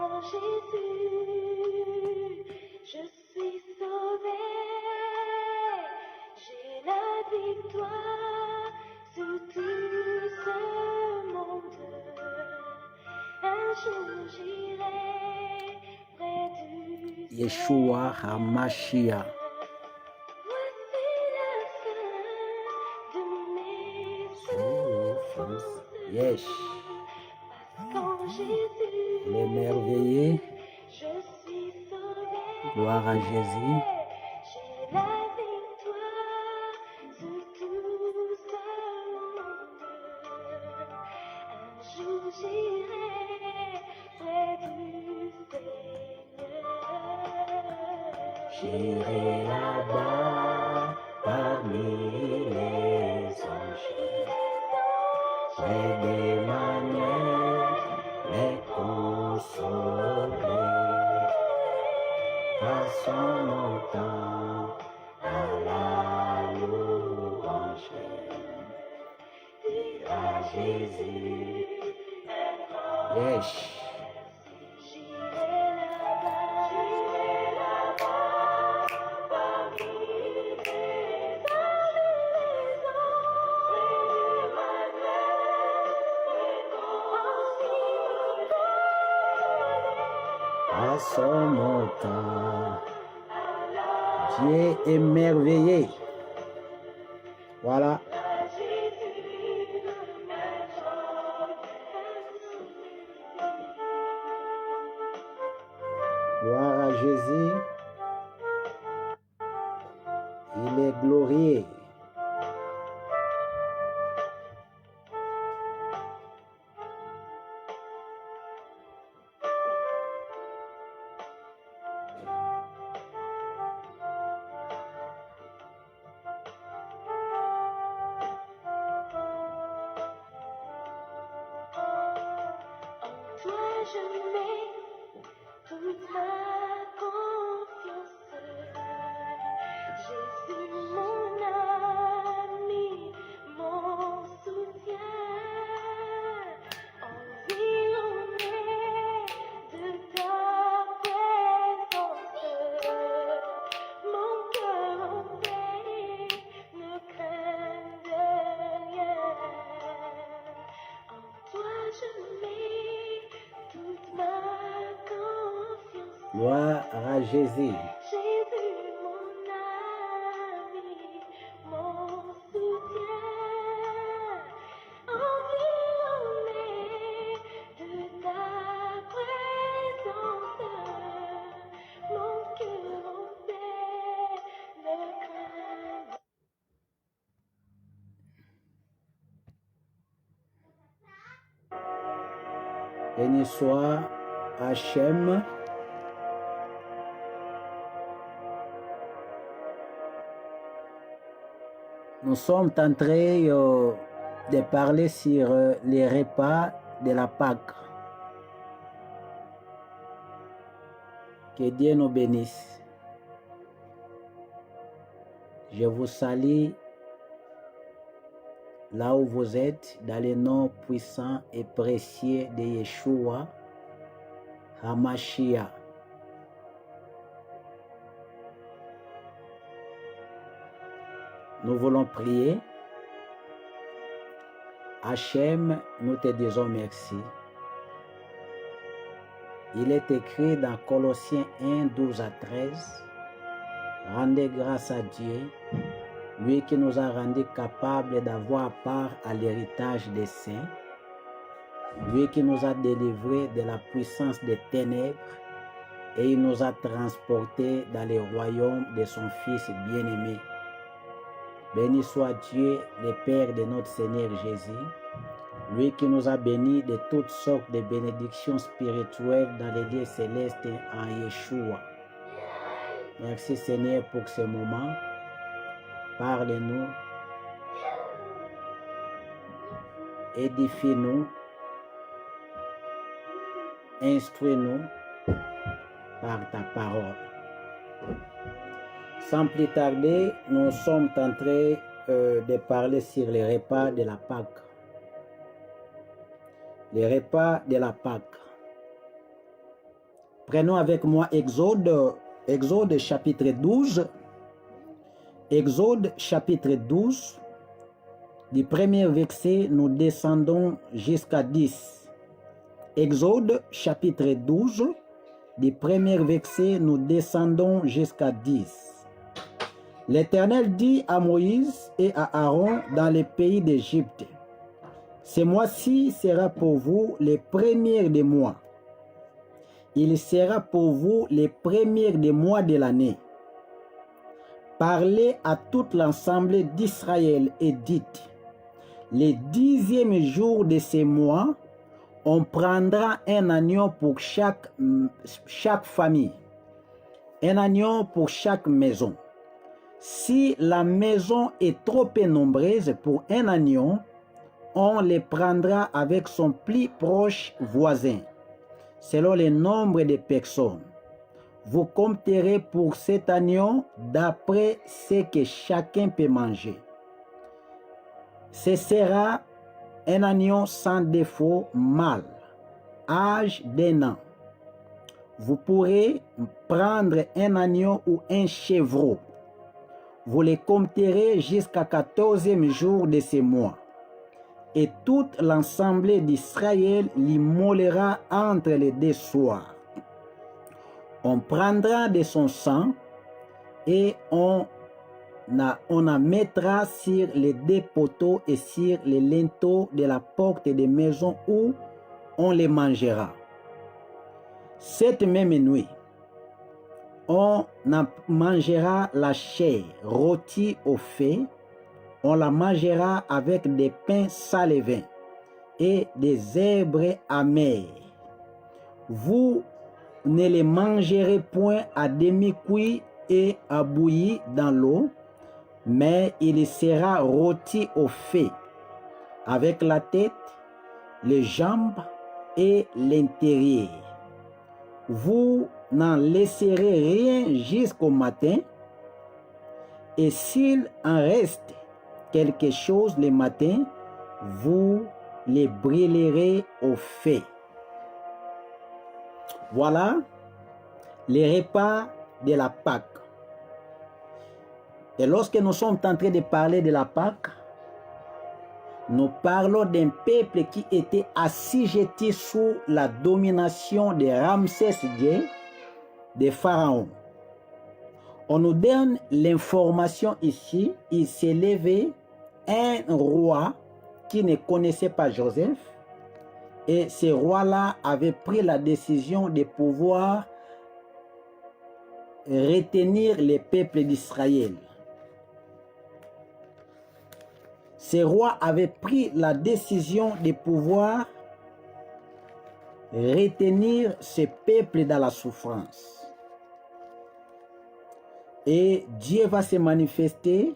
En Jésus, je suis sauvé. J'ai la victoire sur tout ce monde. Un jour j'irai près du Yeshua HaMashiach. Voici la fin de mes souffrances. Yes. Parce qu'en Jésus, L'émerveillé. je suis sauvé. Gloire à Jésus. J'ai la victoire sur tout ce monde. Un jour j'irai près du Seigneur. J'irai là-bas parmi les anges, près d'Emmanuel, les consoler. Passons mon temps à la louange. Dire à Jésus, yes. J'irai là-bas, parmi les Passons mon temps. Dieu est merveilleux. Voilà. Gloire à Jésus. Il est glorieux. En toi je mets toute ma confiance. Jésus, mon ami, mon soutien. Environné de ta présence, mon cœur en paix ne craint de rien. En toi je mets toute ma confiance. Gloire à Jésus. Jésus, mon ami, mon soutien, environné de ta présence, mon cœur en paix ne craint. Béni soit Hachem. Nous sommes en train de parler sur les repas de la Pâque. Que Dieu nous bénisse. Je vous salue là où vous êtes, dans le nom puissant et précieux de Yeshua HaMashiach. Nous voulons prier. Hachem, nous te disons merci. Il est écrit dans Colossiens 1, 12 à 13, « Rendez grâce à Dieu, lui qui nous a rendus capables d'avoir part à l'héritage des saints, lui qui nous a délivrés de la puissance des ténèbres et il nous a transportés dans le royaume de son Fils bien-aimé. Béni soit Dieu, le Père de notre Seigneur Jésus, lui qui nous a bénis de toutes sortes de bénédictions spirituelles dans les lieux célestes en Yeshua. Merci Seigneur pour ce moment. Parle-nous, édifie-nous, instruis-nous par ta parole. Sans plus tarder, nous sommes en train de parler sur les repas de la Pâque. Les repas de la Pâque. Prenons avec moi Exode chapitre 12. Exode chapitre 12. Du premier verset, nous descendons jusqu'à 10. Exode chapitre 12. Du premier verset, nous descendons jusqu'à 10. L'Éternel dit à Moïse et à Aaron dans le pays d'Égypte, ce mois-ci sera pour vous les premiers des mois. Il sera pour vous les premiers des mois de l'année. Parlez à toute l'assemblée d'Israël et dites, le 10e jour de ces mois, on prendra un agneau pour chaque famille, un agneau pour chaque maison. Si la maison est trop peu nombreuse pour un agneau, on les prendra avec son plus proche voisin, selon le nombre de personnes. Vous compterez pour cet agneau d'après ce que chacun peut manger. Ce sera un agneau sans défaut mâle, âge d'1 an. Vous pourrez prendre un agneau ou un chevreau. Vous les compterez jusqu'à 14e jour de ce mois. Et toute l'assemblée d'Israël l'immolera entre les deux soirs. On prendra de son sang et on en mettra sur les deux poteaux et sur les linteaux de la porte des maisons où on les mangera. Cette même nuit, on en mangera la chair rôtie au feu. On la mangera avec des pains sans levain et des herbes amères. Vous ne les mangerez point à demi-cuit et à bouilli dans l'eau, mais il sera rôti au feu, avec la tête, les jambes et l'intérieur. Vous n'en laisserez rien jusqu'au matin, et s'il en reste quelque chose le matin, vous les brûlerez au feu. Voilà les repas de la Pâque. Et lorsque nous sommes en train de parler de la Pâque, nous parlons d'un peuple qui était assujetti sous la domination de Ramsès II, de Pharaon. On nous donne l'information ici, il s'est levé un roi qui ne connaissait pas Joseph, et ce roi-là avait pris la décision de pouvoir retenir les peuples d'Israël. Ce roi avait pris la décision de pouvoir retenir ce peuple dans la souffrance. Et Dieu va se manifester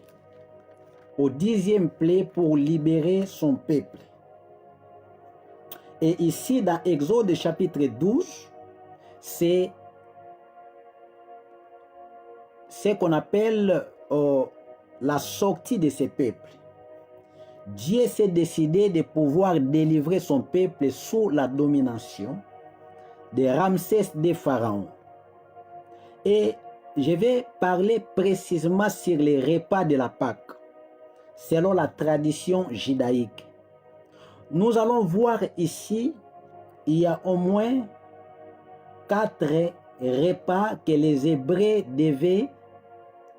au 10e plaie pour libérer son peuple. Et ici, dans Exode chapitre 12, c'est ce qu'on appelle la sortie de ce peuple. Dieu s'est décidé de pouvoir délivrer son peuple sous la domination de Ramsès de Pharaon. Et je vais parler précisément sur les repas de la Pâque, selon la tradition judaïque. Nous allons voir ici, il y a au moins 4 repas que les Hébreux devaient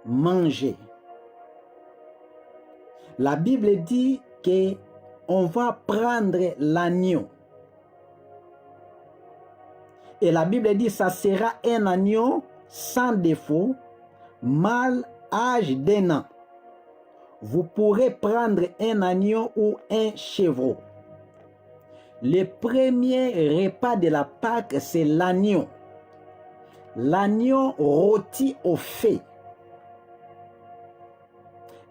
manger. La Bible dit qu'on va prendre l'agneau. Et la Bible dit que ça sera un agneau sans défaut, mâle, âge d'1 an. Vous pourrez prendre un agneau ou un chevreau. Le premier repas de la Pâque, c'est l'agneau. L'agneau rôti au feu.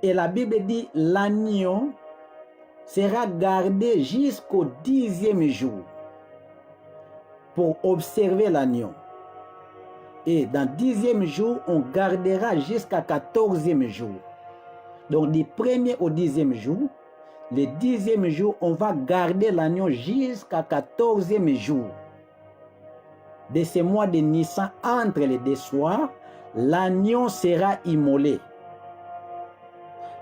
Et la Bible dit l'agneau sera gardé jusqu'au 10e jour pour observer l'agneau. Et dans le 10e jour, on gardera jusqu'à 14e jour. Donc du 1er au 10e jour, le 10e jour, on va garder l'agneau jusqu'à 14e jour. de ce mois de Nissan, entre les deux soirs, l'agneau sera immolé.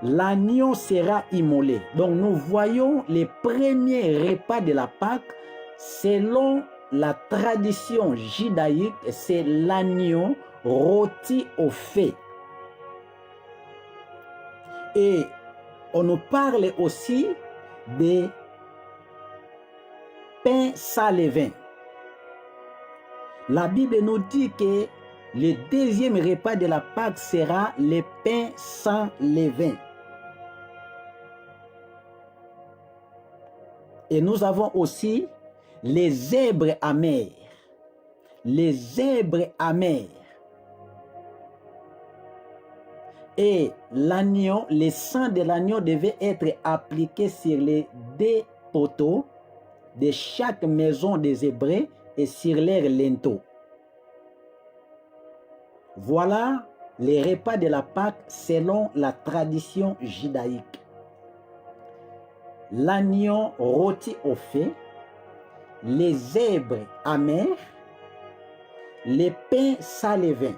L'agneau sera immolé. Donc nous voyons les premiers repas de la Pâque selon la tradition judaïque, c'est l'agneau rôti au feu. Et on nous parle aussi des pains sans levain. La Bible nous dit que le deuxième repas de la Pâque sera le pain sans levain. Et nous avons aussi les zèbres amers. Les zèbres amers. Et l'agneau, le sang de l'agneau devait être appliqué sur les deux poteaux de chaque maison des Hébreux et sur leurs linteaux. Voilà les repas de la Pâque selon la tradition judaïque. L'agneau rôti au feu, les zèbres amers, les pains sans levain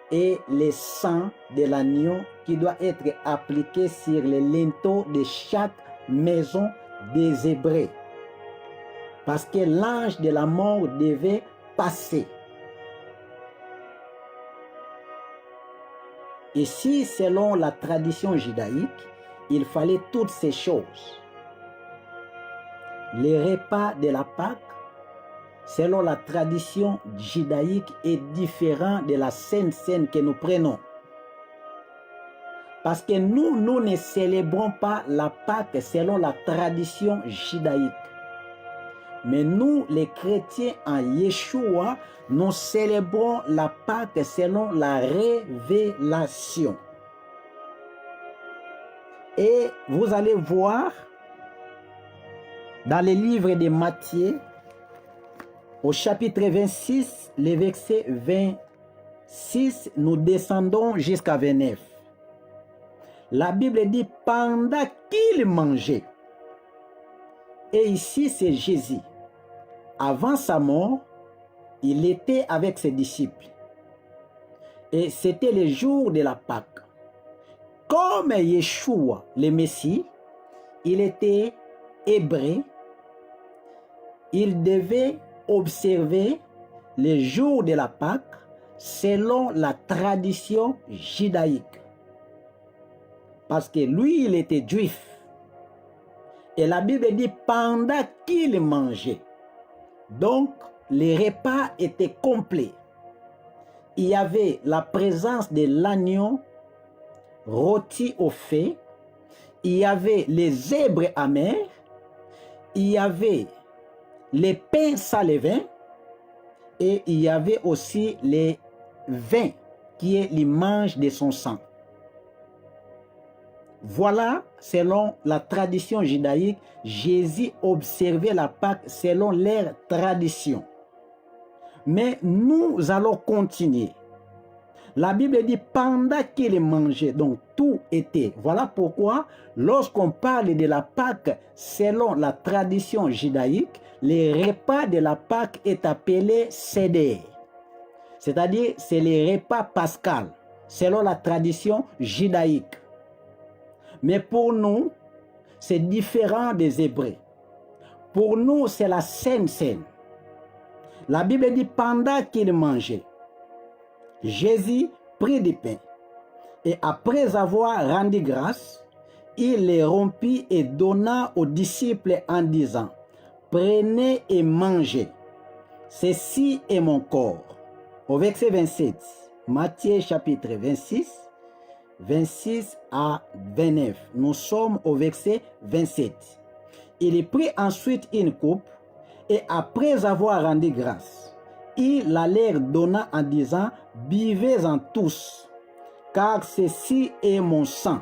et le sang de l'agneau qui doit être appliqué sur les linteaux de chaque maison des Hébreux. Parce que l'ange de la mort devait passer. Ici, selon la tradition judaïque, il fallait toutes ces choses. Le repas de la Pâque, selon la tradition judaïque, est différent de la Sainte Seine que nous prenons. Parce que nous ne célébrons pas la Pâque selon la tradition judaïque. Mais nous, les chrétiens en Yeshua, nous célébrons la Pâque selon la révélation. Et vous allez voir dans le livre de Matthieu, au chapitre 26, le verset 26, nous descendons jusqu'à 29. La Bible dit pendant qu'il mangeait. Et ici, c'est Jésus. Avant sa mort, il était avec ses disciples. Et c'était le jour de la Pâque. Comme Yeshua, le Messie, il était hébreu, il devait observer le jour de la Pâque selon la tradition judaïque. Parce que lui, il était juif. Et la Bible dit pendant qu'il mangeait. Donc, les repas étaient complets. Il y avait la présence de l'agneau rôti au feu. Il y avait les zèbres amers. Il y avait les pains sans levain. Et il y avait aussi les vins qui est l'image de son sang. Voilà, selon la tradition judaïque, Jésus observait la Pâque selon leur tradition. Mais nous allons continuer. La Bible dit pendant qu'il mangeait, donc tout était. Voilà pourquoi, lorsqu'on parle de la Pâque selon la tradition judaïque, le repas de la Pâque est appelé Seder. C'est-à-dire, c'est le repas pascal, selon la tradition judaïque. Mais pour nous, c'est différent des Hébreux. Pour nous, c'est la Sainte Seine. La Bible dit pendant qu'il mangeait, Jésus prit du pain et après avoir rendu grâce, il les rompit et donna aux disciples en disant, prenez et mangez, ceci est mon corps. Au verset 27, Matthieu chapitre 26, 26 à 29. Nous sommes au verset 27. Il prit ensuite une coupe et après avoir rendu grâce, il la leur donna en disant, buvez-en tous, car ceci est mon sang,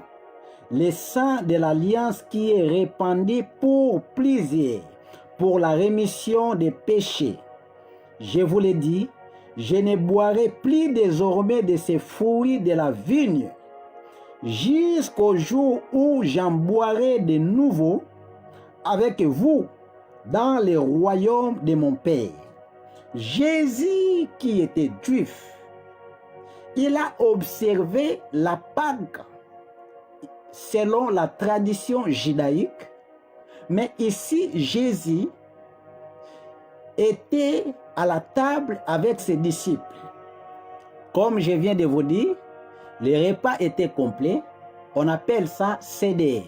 le sang de l'alliance qui est répandu pour plusieurs, pour la rémission des péchés. Je vous l'ai dit, je ne boirai plus désormais de ces fruits de la vigne, jusqu'au jour où j'en boirai de nouveau avec vous dans le royaume de mon Père. Jésus qui était juif, il a observé la Pâque selon la tradition judaïque, mais ici Jésus était à la table avec ses disciples. Comme je viens de vous dire, les repas étaient complets. On appelle ça Seder,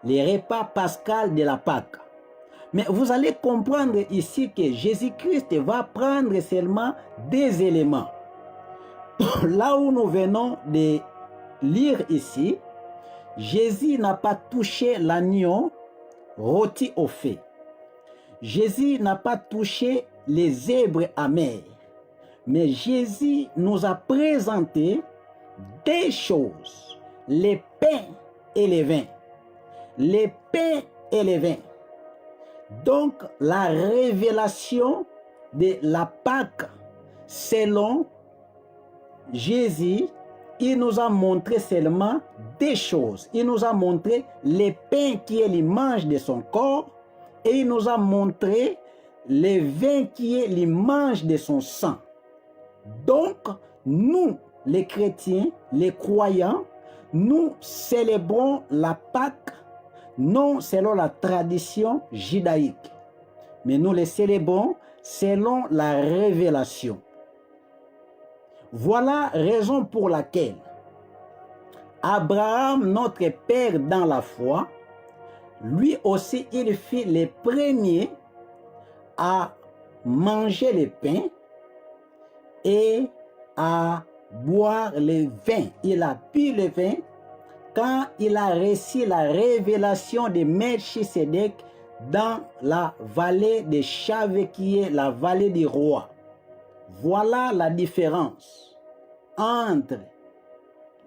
les repas pascal de la Pâque. Mais vous allez comprendre ici que Jésus-Christ va prendre seulement des éléments. Là où nous venons de lire ici, Jésus n'a pas touché l'agneau rôti au feu. Jésus n'a pas touché les zèbres amers. Mais Jésus nous a présenté des choses, les pains et les vins. Les pains et les vins. Donc, la révélation de la Pâque, selon Jésus, il nous a montré seulement des choses. Il nous a montré les pains qui est l'image de son corps et il nous a montré les vins qui est l'image de son sang. Donc, nous, les chrétiens, les croyants, nous célébrons la Pâque non selon la tradition judaïque, mais nous les célébrons selon la révélation. Voilà raison pour laquelle Abraham, notre père dans la foi, lui aussi, il fut le premier à manger le pain et à boire le vin. Il a bu le vin quand il a reçu la révélation de Melchisédek dans la vallée de Chave, qui est la vallée du roi. Voilà la différence entre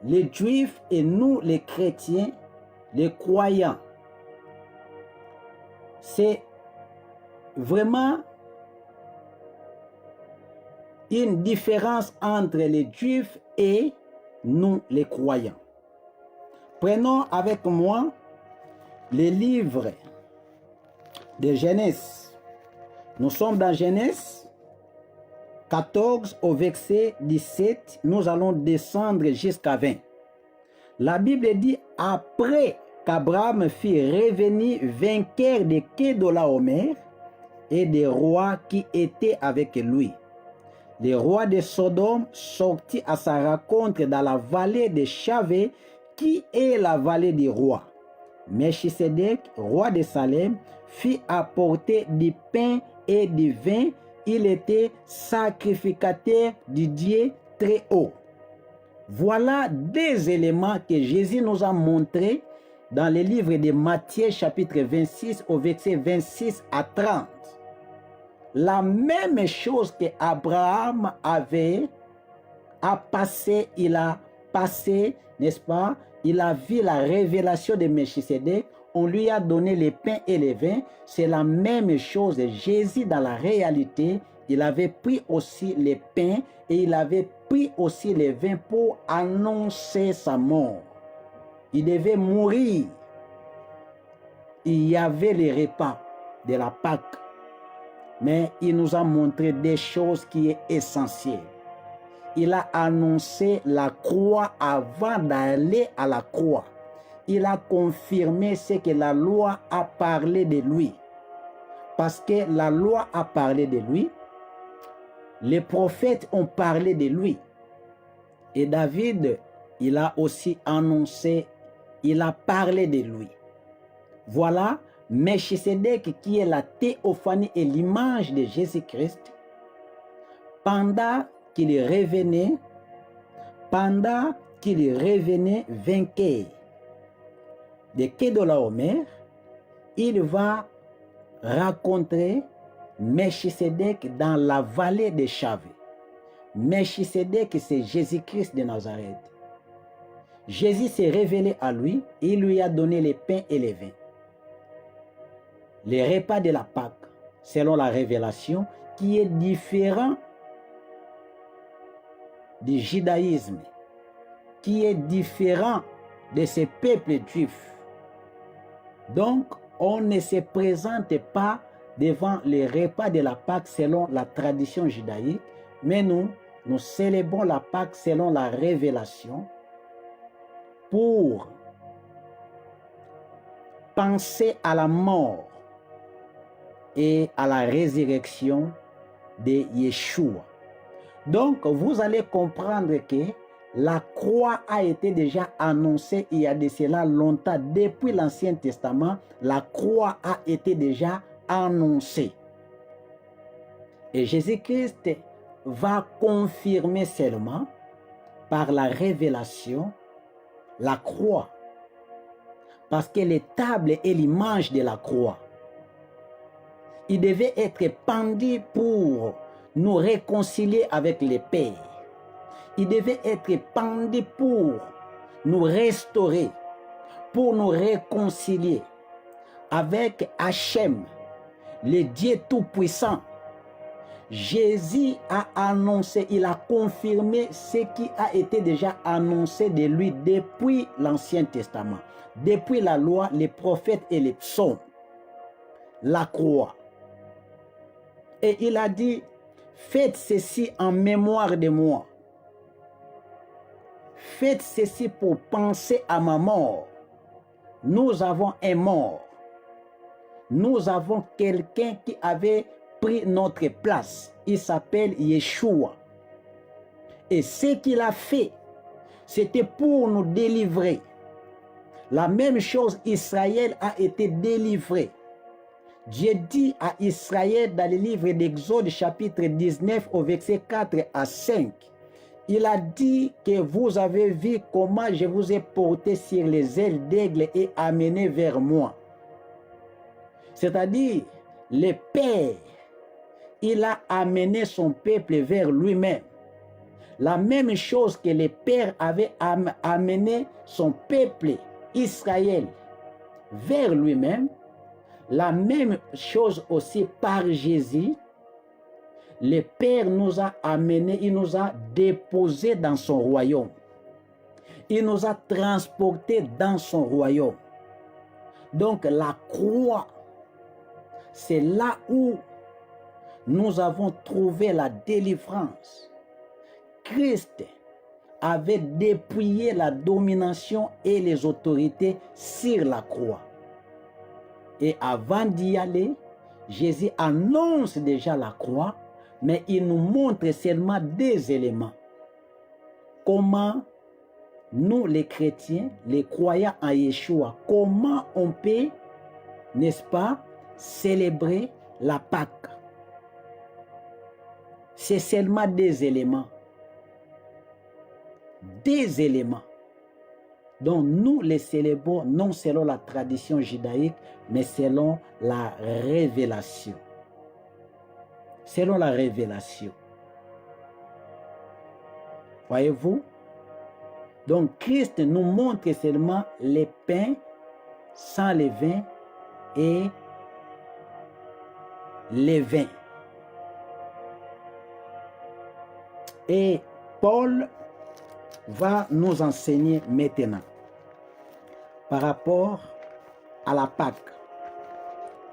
les Juifs et nous, les chrétiens, les croyants. C'est vraiment une différence entre les Juifs et nous, les croyants. Prenons avec moi les livres de Genèse. Nous sommes dans Genèse 14 au verset 17. Nous allons descendre jusqu'à 20. La Bible dit, après qu'Abraham fut revenu vainqueur de Kedorlaomer et des rois qui étaient avec lui, les rois de Sodome sortit à sa rencontre dans la vallée de Chave, qui est la vallée des rois. Melchisédek, roi de Salem, fit apporter du pain et du vin. Il était sacrificateur du Dieu très haut. Voilà des éléments que Jésus nous a montrés dans le livre de Matthieu chapitre 26 au verset 26 à 30. La même chose que Abraham avait passé, il a passé, n'est-ce pas? Il a vu la révélation de Melchisédek, on lui a donné les pains et les vins. C'est la même chose. Jésus, dans la réalité, il avait pris aussi les pains et il avait pris aussi les vins pour annoncer sa mort. Il devait mourir. Il y avait les repas de la Pâque. Mais il nous a montré des choses qui sont essentielles. Il a annoncé la croix avant d'aller à la croix. Il a confirmé ce que la loi a parlé de lui. Parce que la loi a parlé de lui, les prophètes ont parlé de lui. Et David, il a aussi annoncé, il a parlé de lui. Voilà, Melchisédek qui est la théophanie et l'image de Jésus-Christ, pendant qu'il revenait vainqueur de Kedorlaomer, il va rencontrer Melchisédek dans la vallée de Chave. Melchisédek, c'est Jésus-Christ de Nazareth. Jésus s'est révélé à lui et il lui a donné les pains et les vins. Les repas de la Pâque, selon la révélation, qui est différent du judaïsme, qui est différent de ces peuples juifs. Donc, on ne se présente pas devant le repas de la Pâque selon la tradition judaïque, mais nous célébrons la Pâque selon la révélation pour penser à la mort et à la résurrection de Yeshua. Donc, vous allez comprendre que la croix a été déjà annoncée il y a de cela longtemps. Depuis l'Ancien Testament, la croix a été déjà annoncée. Et Jésus-Christ va confirmer seulement par la révélation la croix. Parce que l'étable est l'image de la croix. Il devait être pendu pour nous réconcilier avec le Père. Il devait être pendu pour nous restaurer, pour nous réconcilier avec Hachem, le Dieu Tout-Puissant. Jésus a annoncé, il a confirmé ce qui a été déjà annoncé de lui depuis l'Ancien Testament, depuis la loi, les prophètes et les psaumes. La croix. Et il a dit, faites ceci en mémoire de moi. Faites ceci pour penser à ma mort. Nous avons un mort. Nous avons quelqu'un qui avait pris notre place. Il s'appelle Yeshua. Et ce qu'il a fait, c'était pour nous délivrer. La même chose, Israël a été délivré. Dieu dit à Israël dans le livre d'Exode chapitre 19 au verset 4 à 5, il a dit que vous avez vu comment je vous ai porté sur les ailes d'aigle et amené vers moi. C'est-à-dire, le Père, il a amené son peuple vers lui-même. La même chose que le Père avait amené son peuple, Israël, vers lui-même, la même chose aussi par Jésus. Le Père nous a amenés, il nous a déposés dans son royaume. Il nous a transportés dans son royaume. Donc la croix, c'est là où nous avons trouvé la délivrance. Christ avait dépouillé la domination et les autorités sur la croix. Et avant d'y aller, Jésus annonce déjà la croix, mais il nous montre seulement des éléments. Comment nous, les chrétiens, les croyants en Yeshua, comment on peut, n'est-ce pas, célébrer la Pâque. C'est seulement des éléments. Des éléments. Donc nous les célébrons non selon la tradition judaïque, mais selon la révélation. Selon la révélation. Voyez-vous? Donc Christ nous montre seulement les pains sans levain et les vins. Et Paul va nous enseigner maintenant par rapport à la Pâque.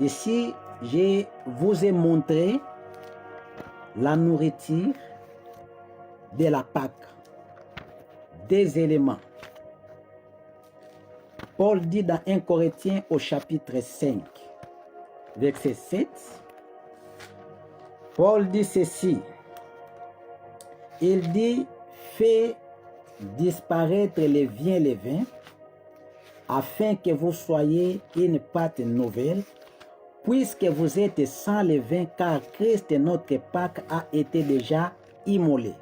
Ici, je vous ai montré la nourriture de la Pâque. Des éléments. Paul dit dans 1 Corinthiens au chapitre 5, verset 7, Paul dit ceci. Il dit, fais disparaître les viens et les vins, afin que vous soyez une pâte nouvelle, puisque vous êtes sans levain, car Christ, notre Pâque, a été déjà immolé.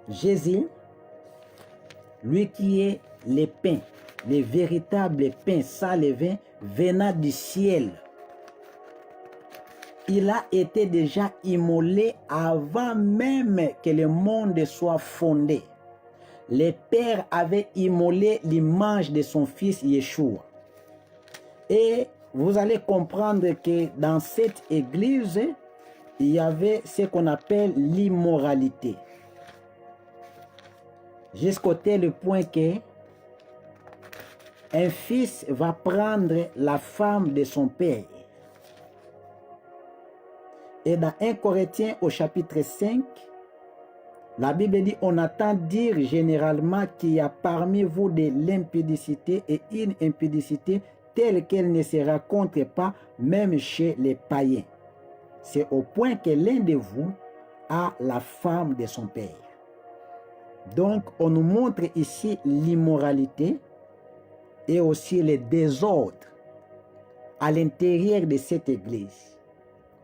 Jésus, lui qui est le pain, le véritable pain sans levain, venant du ciel, il a été déjà immolé avant même que le monde soit fondé. Le Père avait immolé l'image de son fils Yeshua. Et vous allez comprendre que dans cette église, il y avait ce qu'on appelle l'immoralité. Jusqu'au tel point que un fils va prendre la femme de son père. Et dans 1 Corinthiens au chapitre 5, la Bible dit, on entend dire généralement qu'il y a parmi vous de l'impudicité et une impudicité telle qu'elle ne se rencontre pas même chez les païens. C'est au point que l'un de vous a la femme de son père. Donc, on nous montre ici l'immoralité et aussi le désordre à l'intérieur de cette église,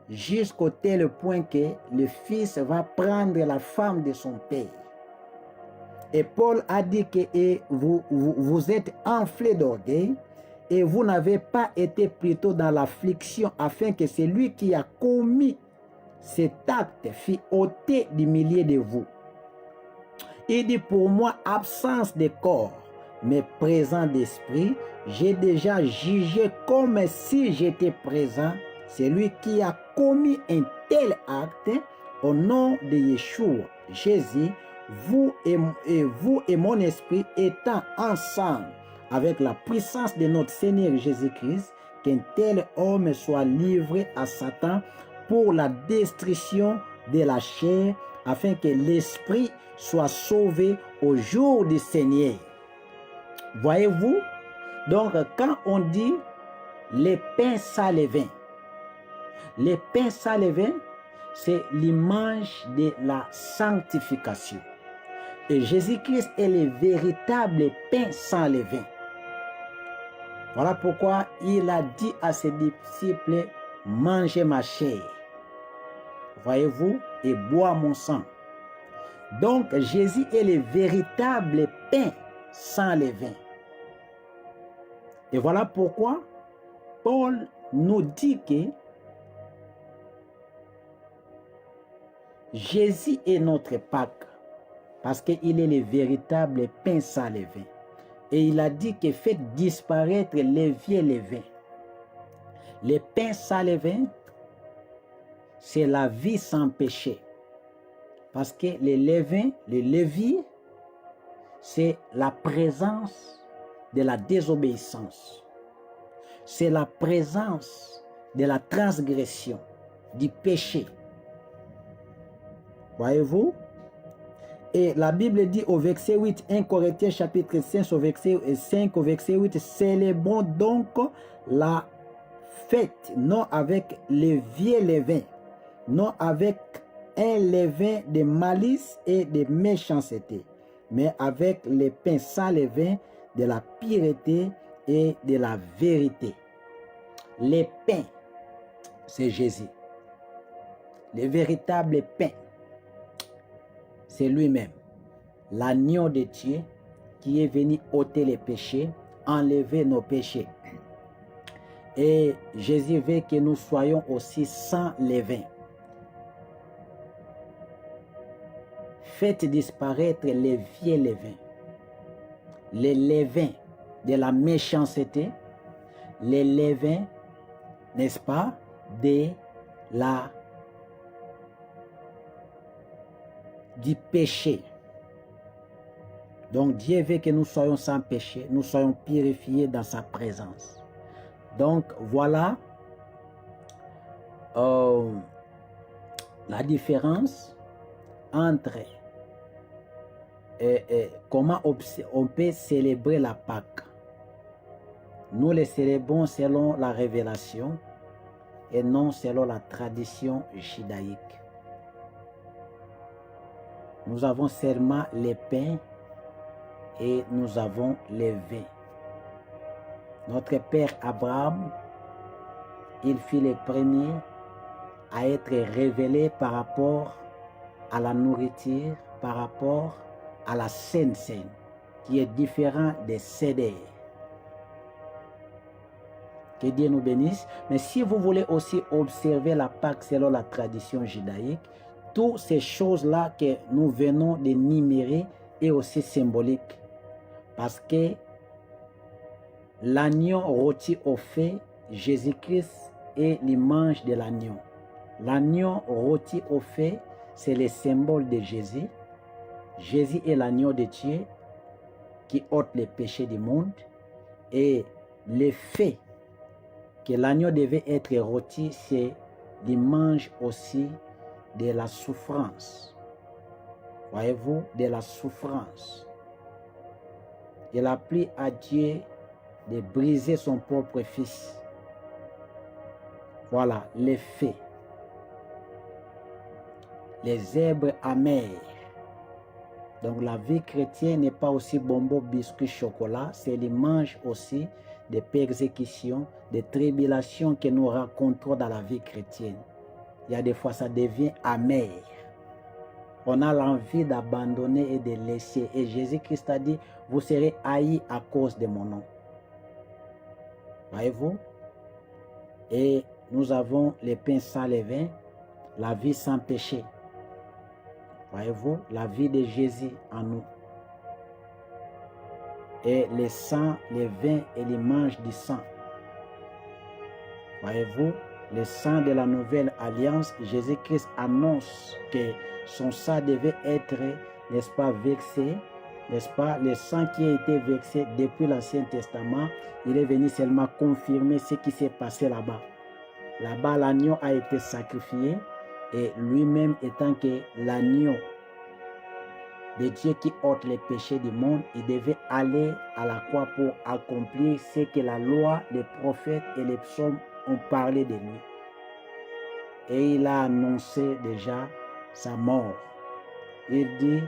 jusqu'au tel point que le fils va prendre la femme de son père. Et Paul a dit que vous êtes enflés d'orgueil et vous n'avez pas été plutôt dans l'affliction, afin que celui qui a commis cet acte fût ôté du milieu de vous. Il dit, pour moi, absence de corps, mais présent d'esprit, j'ai déjà jugé comme si j'étais présent celui qui a commis un tel acte au nom de Yeshua, Jésus, vous et mon esprit étant ensemble avec la puissance de notre Seigneur Jésus-Christ, qu'un tel homme soit livré à Satan pour la destruction de la chair, afin que l'esprit soit sauvé au jour du Seigneur. Voyez-vous? Donc, quand on dit les pains sans levain, les pains sans levain, c'est l'image de la sanctification. Et Jésus-Christ est le véritable pain sans levain. Voilà pourquoi il a dit à ses disciples, mangez ma chair, voyez-vous, et bois mon sang. Donc, Jésus est le véritable pain sans levain. Et voilà pourquoi Paul nous dit que Jésus est notre Pâque, parce qu'il est le véritable pain sans levain. Et il a dit que faites disparaître les vieux levains. Le pain sans levain, c'est la vie sans péché. Parce que le levain, le levier, c'est la présence de la désobéissance. C'est la présence de la transgression, du péché. Voyez-vous? Et la Bible dit au verset 8, 1 Corinthiens chapitre 5 au verset 8, célébrons donc la fête, non avec le vieux levain, non avec un levain de malice et de méchanceté, mais avec le pain sans levain de la pureté et de la vérité. Le pain, c'est Jésus. Le véritable pain, c'est lui-même, l'agneau de Dieu qui est venu ôter les péchés, enlever nos péchés. Et Jésus veut que nous soyons aussi sans levain. Faites disparaître les vieux levains, les levains de la méchanceté, les levains, n'est-ce pas, du péché. Donc Dieu veut que nous soyons sans péché, nous soyons purifiés dans sa présence. Donc voilà la différence entre comment on peut célébrer la Pâque. Nous les célébrons selon la révélation et non selon la tradition judaïque. Nous avons seulement les pains et nous avons les vins. Notre père Abraham, il fut le premier à être révélé par rapport à la nourriture, par rapport à la Sainte Seine, qui est différent des cédères. Que Dieu nous bénisse. Mais si vous voulez aussi observer la Pâque selon la tradition judaïque, toutes ces choses-là que nous venons de numérer est aussi symbolique. Parce que l'agneau rôti au feu, Jésus-Christ est l'image de l'agneau. L'agneau rôti au feu, c'est le symbole de Jésus. Jésus est l'agneau de Dieu qui ôte les péchés du monde. Et le fait que l'agneau devait être rôti, c'est l'image aussi de la souffrance. Voyez-vous, de la souffrance. Il a pris à Dieu de briser son propre fils. Voilà les faits. Les herbes amères. Donc la vie chrétienne n'est pas aussi bonbon, biscuit, chocolat. C'est l'image aussi des persécutions, des tribulations que nous rencontrons dans la vie chrétienne. Il y a des fois ça devient amer. On a l'envie d'abandonner et de laisser. Et Jésus-Christ a dit, vous serez haïs à cause de mon nom. Voyez-vous? Et nous avons les pains sans levain, la vie sans péché. Voyez-vous? La vie de Jésus en nous. Et le sang, le vin et l'image du sang. Voyez-vous? Le sang de la nouvelle alliance, Jésus-Christ annonce que son sang devait être, n'est-ce pas, versé, n'est-ce pas, le sang qui a été versé depuis l'Ancien Testament, il est venu seulement confirmer ce qui s'est passé là-bas. Là-bas, l'agneau a été sacrifié et lui-même étant que l'agneau de Dieu qui ôte les péchés du monde, il devait aller à la croix pour accomplir ce que la loi, les prophètes et les psaumes ont parlé de lui. Et il a annoncé déjà sa mort. Il dit,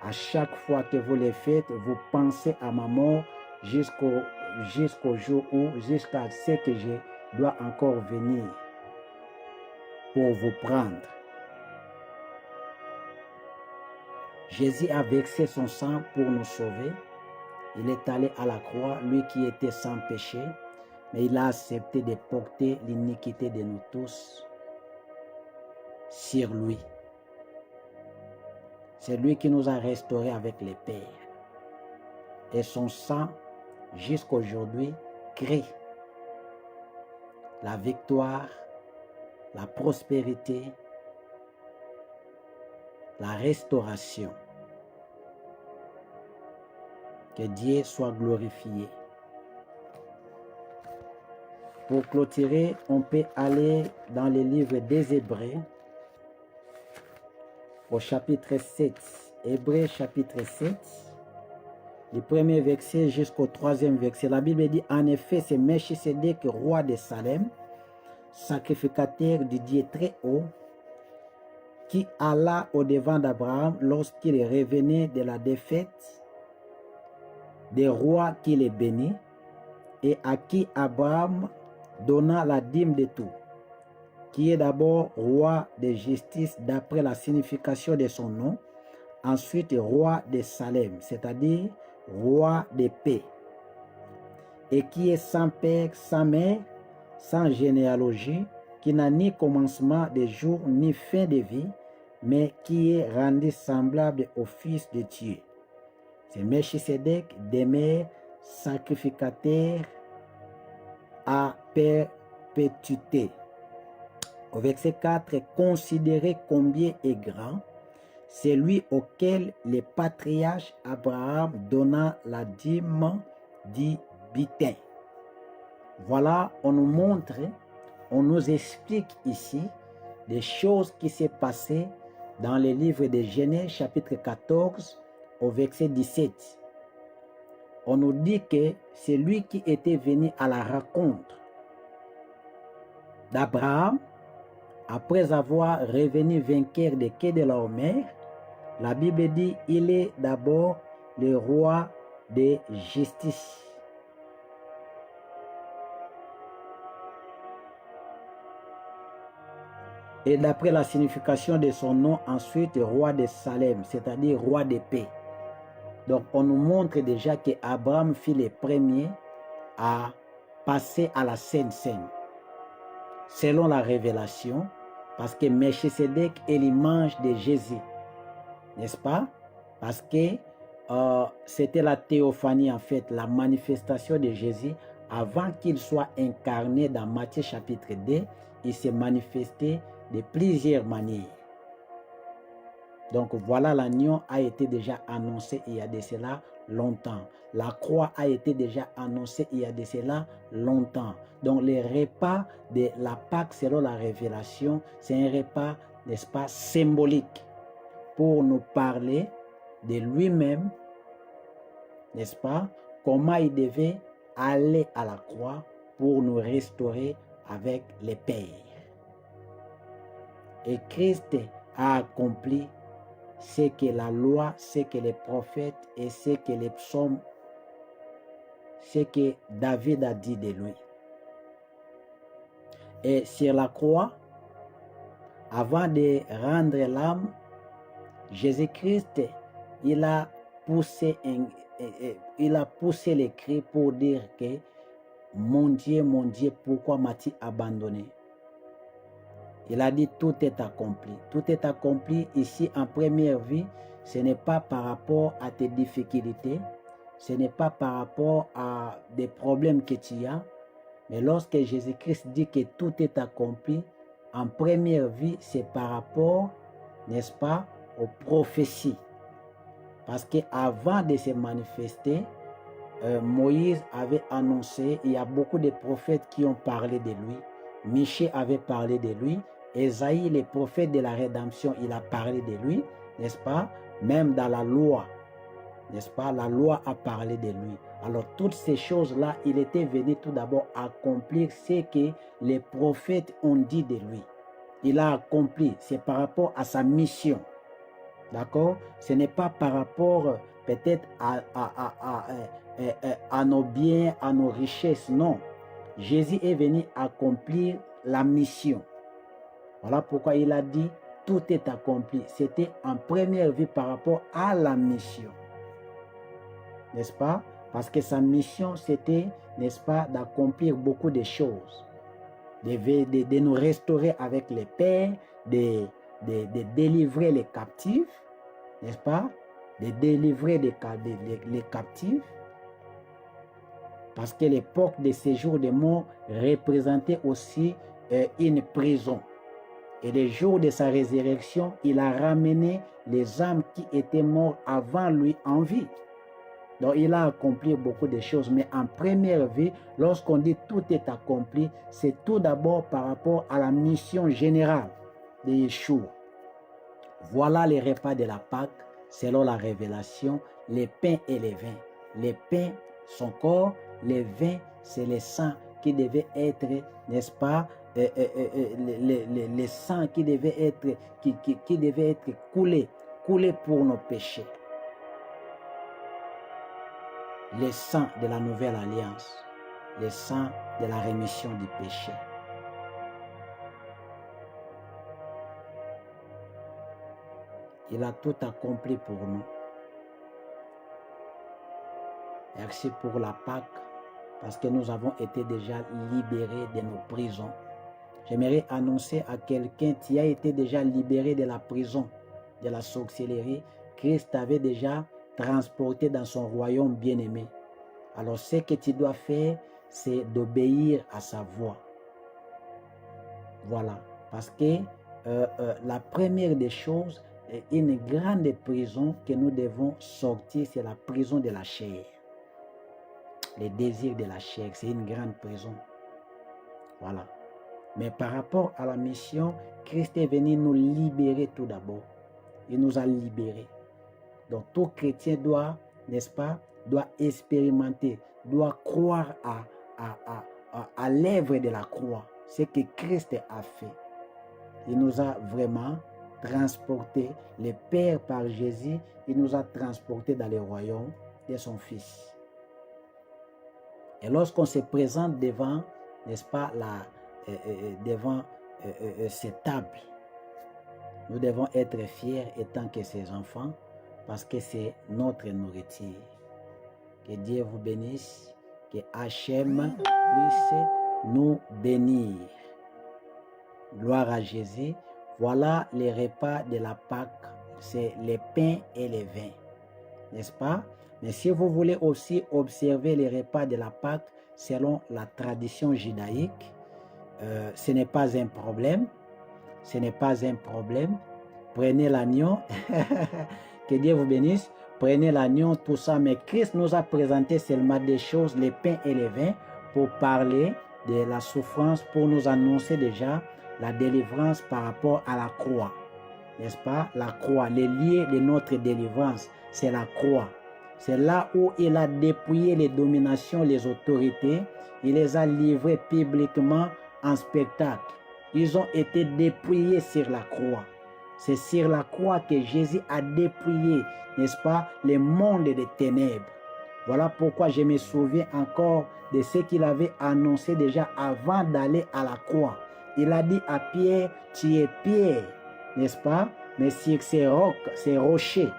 à chaque fois que vous le faites, vous pensez à ma mort jusqu'au jour où, jusqu'à ce que je dois encore venir pour vous prendre. Jésus a versé son sang pour nous sauver. Il est allé à la croix, lui qui était sans péché, mais il a accepté de porter l'iniquité de nous tous sur lui. C'est lui qui nous a restaurés avec les pères. Et son sang, jusqu'aujourd'hui, crée la victoire, la prospérité, la restauration. Que Dieu soit glorifié. Pour clôturer, on peut aller dans le livre des Hébreux, au chapitre 7. Hébreux chapitre 7, du premier verset jusqu'au troisième verset. La Bible dit, en effet, c'est Melchisedec, roi de Salem, sacrificateur du Dieu très haut, qui alla au-devant d'Abraham lorsqu'il revenait de la défaite des rois qui les bénit, et à qui Abraham donna la dîme de tout, qui est d'abord roi de justice d'après la signification de son nom, ensuite roi de Salem, c'est-à-dire roi de paix, et qui est sans père, sans mère, sans généalogie, qui n'a ni commencement de jour ni fin de vie, mais qui est rendu semblable au Fils de Dieu. C'est Melchisedec, demeure sacrificateur à perpétuité. Au verset 4, considérez combien est grand celui auquel les patriarches Abraham donna la dîme du butin. Voilà, on nous montre, on nous explique ici des choses qui s'est passées dans le livre de Genèse chapitre 14 au verset 17. On nous dit que c'est lui qui était venu à la rencontre d'Abraham après avoir revenu vainqueur de Kedorlaomer. La Bible dit il est d'abord le roi de justice. Et d'après la signification de son nom, ensuite roi de Salem, c'est-à-dire roi de paix. Donc on nous montre déjà que Abraham fut le premier à passer à la Sainte Seine, selon la révélation, parce que Melchisedec est l'image de Jésus, n'est-ce pas? Parce que c'était la théophanie, en fait, la manifestation de Jésus avant qu'il soit incarné dans Matthieu chapitre 2, il s'est manifesté de plusieurs manières. Donc voilà, l'agneau a été déjà annoncé il y a de cela longtemps. La croix a été déjà annoncée il y a de cela longtemps. Donc les repas de la Pâque selon la révélation, c'est un repas, n'est-ce pas, symbolique pour nous parler de lui-même, n'est-ce pas, comment il devait aller à la croix pour nous restaurer avec les pères. Et Christ a accompli ce que la loi, ce que les prophètes et ce que les psaumes, ce que David a dit de lui. Et sur la croix, avant de rendre l'âme, Jésus-Christ, il a poussé les cris pour dire que mon Dieu, pourquoi m'as-tu abandonné? Il a dit tout est accompli. Tout est accompli ici en première vie. Ce n'est pas par rapport à tes difficultés. Ce n'est pas par rapport à des problèmes que tu as. Mais lorsque Jésus-Christ dit que tout est accompli, en première vie, c'est par rapport, n'est-ce pas, aux prophéties. Parce qu'avant de se manifester, Moïse avait annoncé, il y a beaucoup de prophètes qui ont parlé de lui. Michée avait parlé de lui. Ésaïe, le prophète de la rédemption, il a parlé de lui, n'est-ce pas? Même dans la loi, n'est-ce pas? La loi a parlé de lui. Alors toutes ces choses-là, il était venu tout d'abord accomplir ce que les prophètes ont dit de lui. Il a accompli, c'est par rapport à sa mission. D'accord? Ce n'est pas par rapport peut-être à nos biens, à nos richesses, non. Jésus est venu accomplir la mission. Voilà pourquoi il a dit tout est accompli. C'était en première vue par rapport à la mission. N'est-ce pas? Parce que sa mission, c'était, n'est-ce pas, d'accomplir beaucoup de choses. De nous restaurer avec les pères, de délivrer les captifs, n'est-ce pas? De délivrer les captifs. Parce que l'époque de séjour des morts représentait aussi une prison. Et le jour de sa résurrection, il a ramené les âmes qui étaient mortes avant lui en vie. Donc il a accompli beaucoup de choses. Mais en première vie, lorsqu'on dit tout est accompli, c'est tout d'abord par rapport à la mission générale de Yeshua. Voilà les repas de la Pâque selon la révélation, les pains et les vins. Les pains, son corps, les vins, c'est le sang qui devait être, n'est-ce pas, les sangs qui devaient être, qui devaient être coulés pour nos péchés. Le sang de la nouvelle alliance, le sang de la rémission du péché. Il a tout accompli pour nous. Merci pour la Pâque, parce que nous avons été déjà libérés de nos prisons. J'aimerais annoncer à quelqu'un qui a été déjà libéré de la prison, de la sorcellerie. Christ t'avait déjà transporté dans son royaume bien-aimé. Alors ce que tu dois faire, c'est d'obéir à sa voix. Voilà. Parce que la première des choses, une grande prison que nous devons sortir, c'est la prison de la chair. Les désirs de la chair, c'est une grande prison. Voilà. Mais par rapport à la mission, Christ est venu nous libérer tout d'abord. Il nous a libérés. Donc tout chrétien doit, n'est-ce pas, doit expérimenter, doit croire à l'œuvre de la croix, ce que Christ a fait. Il nous a vraiment transportés, le Père par Jésus, il nous a transportés dans le royaume de son Fils. Et lorsqu'on se présente devant, n'est-ce pas, devant cette table, nous devons être fiers étant que ses enfants, parce que c'est notre nourriture. Que Dieu vous bénisse, que Hachem puisse nous bénir. Gloire à Jésus. Voilà les repas de la Pâque, c'est les pains et les vins, n'est-ce pas? Mais si vous voulez aussi observer les repas de la Pâque selon la tradition judaïque, ce n'est pas un problème. Ce n'est pas un problème. Prenez l'agneau. Que Dieu vous bénisse. prenez l'agneau, tout ça. Mais Christ nous a présenté seulement des choses, les pains et les vins, pour parler de la souffrance, pour nous annoncer déjà la délivrance par rapport à la croix. N'est-ce pas? La croix, le lieu de notre délivrance, c'est la croix. C'est là où il a dépouillé les dominations, les autorités. Il les a livrées publiquement en spectacle. Ils ont été dépouillés sur la croix. C'est sur la croix que Jésus a dépouillé, n'est-ce pas, le monde des ténèbres. Voilà pourquoi je me souviens encore de ce qu'il avait annoncé déjà avant d'aller à la croix. Il a dit à Pierre, tu es Pierre, n'est-ce pas? Mais sur ces rocs, ces rochers,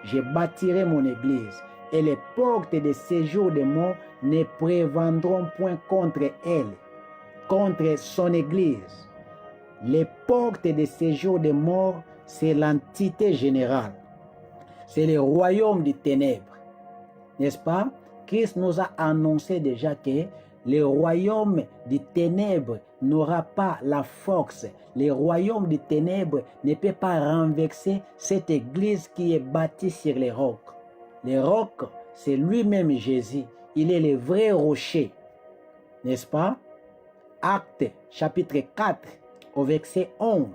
je bâtirai mon église, et les portes de séjour des morts ne prévendront point contre elle, contre son église. Les portes de séjour des morts, c'est l'entité générale. C'est le royaume des ténèbres. N'est-ce pas? Christ nous a annoncé déjà que le royaume des ténèbres n'aura pas la force. Le royaume des ténèbres ne peut pas renverser cette église qui est bâtie sur les rocs. Les rocs, c'est lui-même Jésus. Il est le vrai rocher. N'est-ce pas? Actes chapitre 4 au verset 11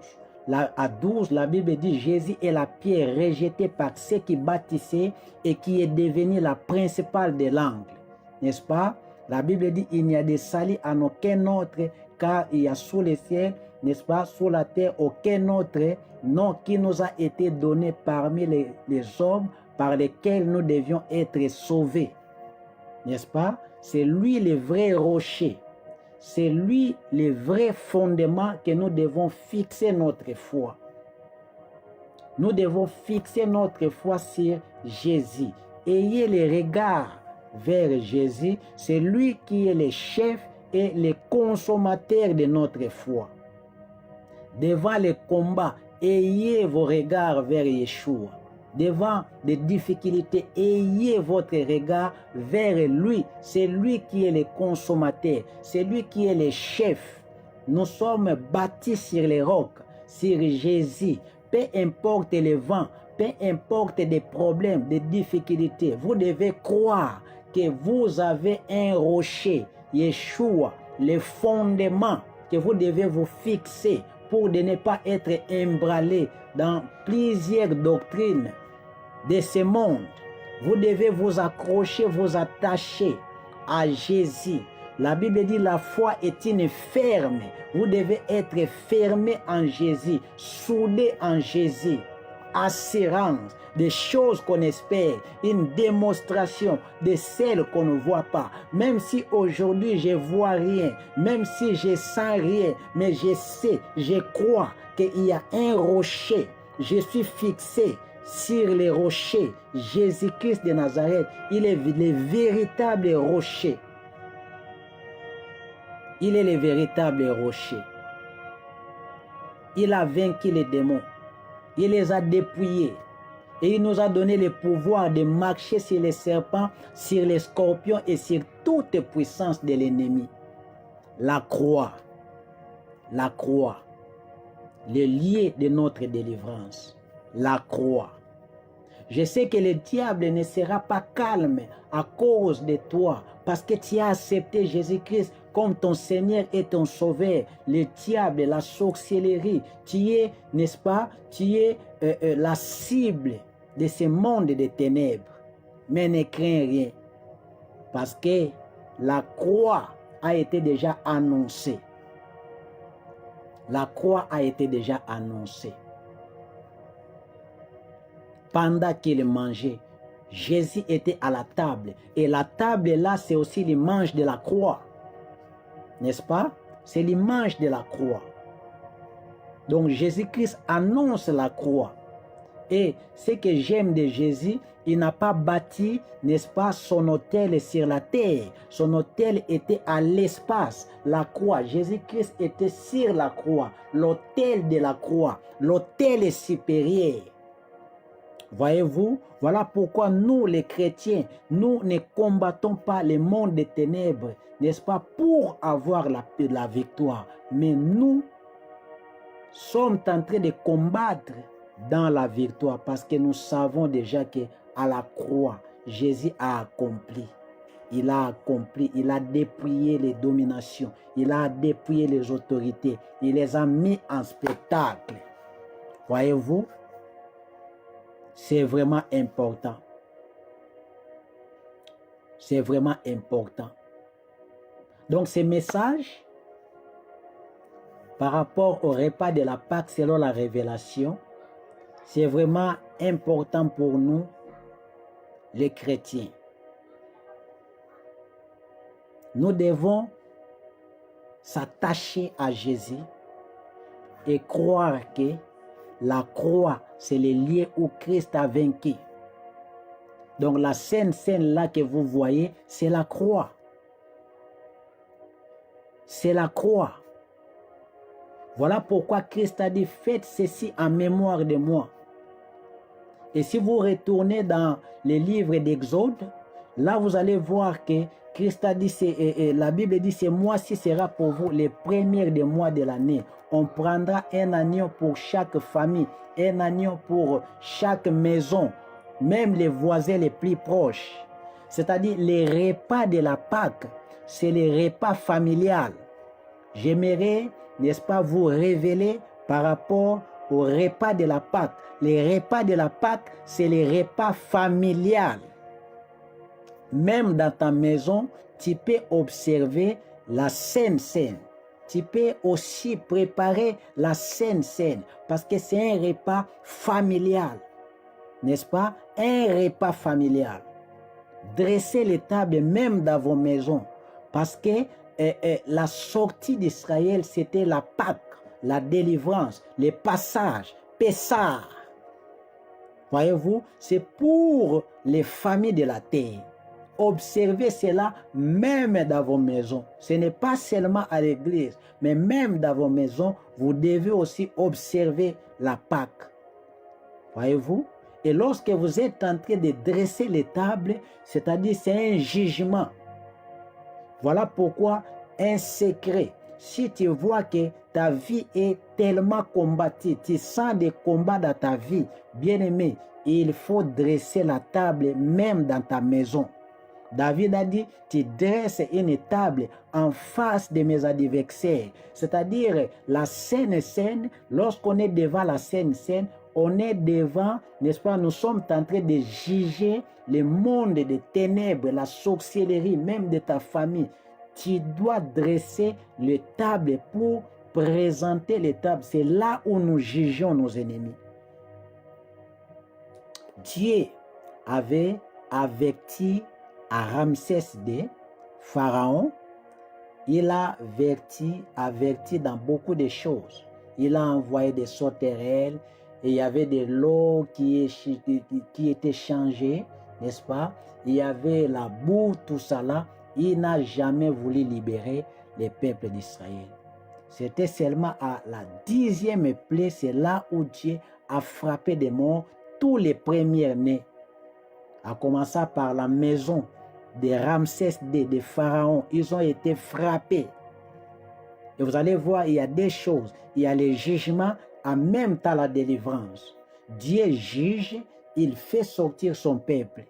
à 12, la Bible dit Jésus est la pierre rejetée par ceux qui bâtissaient et qui est devenue la principale de l'angle. N'est-ce pas? La Bible dit il n'y a de salut en aucun autre, car il y a sous le ciel, n'est-ce pas, sous la terre, aucun autre nom qui nous a été donné parmi les hommes par lesquels nous devions être sauvés. N'est-ce pas? C'est lui le vrai rocher. C'est lui le vrai fondement que nous devons fixer notre foi. Nous devons fixer notre foi sur Jésus. Ayez le regard vers Jésus. C'est lui qui est le chef et le consommateur de notre foi. Devant les combats, ayez vos regards vers Yeshua. Devant des difficultés, ayez votre regard vers lui. C'est lui qui est le consommateur. C'est lui qui est le chef. Nous sommes bâtis sur les rocs, sur Jésus. Peu importe le vent, peu importe des problèmes, des difficultés, vous devez croire que vous avez un rocher, Yeshua, le fondement que vous devez vous fixer pour ne pas être emballé dans plusieurs doctrines de ce monde. Vous devez vous accrocher, vous attacher à Jésus. La Bible dit la foi est une ferme. Vous devez être fermé en Jésus, soudé en Jésus. Assurance des choses qu'on espère, une démonstration de celles qu'on ne voit pas. Même si aujourd'hui je vois rien, même si je sens rien, mais je sais, je crois qu'il y a un rocher. Je suis fixé sur les rochers. Jésus-Christ de Nazareth, il est le véritable rocher. Il est le véritable rocher. Il a vaincu les démons. Il les a dépouillés. Et il nous a donné le pouvoir de marcher sur les serpents, sur les scorpions et sur toute puissance de l'ennemi. La croix, le lieu de notre délivrance. La croix. Je sais que le diable ne sera pas calme à cause de toi, parce que tu as accepté Jésus-Christ comme ton Seigneur et ton Sauveur. Le diable, la sorcellerie, tu es, n'est-ce pas, tu es la cible de ce monde des ténèbres. Mais ne crains rien, parce que la croix a été déjà annoncée. La croix a été déjà annoncée. Pendant qu'il mangeait, Jésus était à la table. Et la table là, c'est aussi l'image de la croix. N'est-ce pas? C'est l'image de la croix. Donc Jésus-Christ annonce la croix. Et ce que j'aime de Jésus, il n'a pas bâti, n'est-ce pas, son autel sur la terre. Son autel était à l'espace. La croix, Jésus-Christ était sur la croix. L'autel de la croix. L'autel est supérieur. Voyez-vous, voilà pourquoi nous les chrétiens, nous ne combattons pas le monde des ténèbres, n'est-ce pas, pour avoir la victoire. Mais nous sommes en train de combattre dans la victoire parce que nous savons déjà que à la croix, Jésus a accompli. Il a accompli, il a dépouillé les dominations, il a dépouillé les autorités, il les a mis en spectacle. Voyez-vous, c'est vraiment important. C'est vraiment important. Donc, ces messages, par rapport au repas de la Pâque selon la révélation, c'est vraiment important pour nous, les chrétiens. Nous devons s'attacher à Jésus et croire que la croix, c'est le lieu où Christ a vaincu. Donc la scène là que vous voyez, c'est la croix. C'est la croix. Voilà pourquoi Christ a dit, faites ceci en mémoire de moi. Et si vous retournez dans les livres d'Exode, là vous allez voir que Christ a dit, la Bible dit, ce mois-ci sera pour vous les premiers des mois de l'année. On prendra un agneau pour chaque famille, un agneau pour chaque maison, même les voisins les plus proches. C'est-à-dire les repas de la Pâque, c'est les repas familiales. J'aimerais, n'est-ce pas, vous révéler par rapport au repas de la Pâque. Les repas de la Pâque, c'est les repas familiales. Même dans ta maison, tu peux observer la Sainte Seine. Tu peux aussi préparer la Sainte Seine parce que c'est un repas familial. N'est-ce pas? Un repas familial. Dressez les tables même dans vos maisons parce que la sortie d'Israël, c'était la Pâque, la délivrance, les passages, Pessah. Voyez-vous, c'est pour les familles de la terre. Observez cela même dans vos maisons. Ce n'est pas seulement à l'église, mais même dans vos maisons, vous devez aussi observer la Pâque. Voyez-vous? Et lorsque vous êtes en train de dresser les tables, c'est-à-dire c'est un jugement. Voilà pourquoi un secret. Si tu vois que ta vie est tellement combattue, tu sens des combats dans ta vie, bien-aimé, il faut dresser la table même dans ta maison. David a dit, tu dresses une table en face de mes adversaires. C'est-à-dire la Sainte Seine, lorsqu'on est devant la Sainte Seine, on est devant, n'est-ce pas, nous sommes en train de juger le monde des ténèbres, la sorcellerie, même de ta famille. Tu dois dresser les tables pour présenter les tables. C'est là où nous jugeons nos ennemis. Dieu avait averti à Ramsès II, Pharaon, il a averti dans beaucoup de choses. Il a envoyé des sauterelles et il y avait de l'eau qui était changée, n'est-ce pas? Il y avait la boue, tout ça là. Il n'a jamais voulu libérer les peuples d'Israël. C'était seulement à la 10e plaie, c'est là où Dieu a frappé de mort tous les premiers-nés. À commencer par la maison de Ramsès II, de Pharaon, ils ont été frappés. Et vous allez voir, il y a des choses. Il y a les jugements, en même temps la délivrance. Dieu juge, il fait sortir son peuple.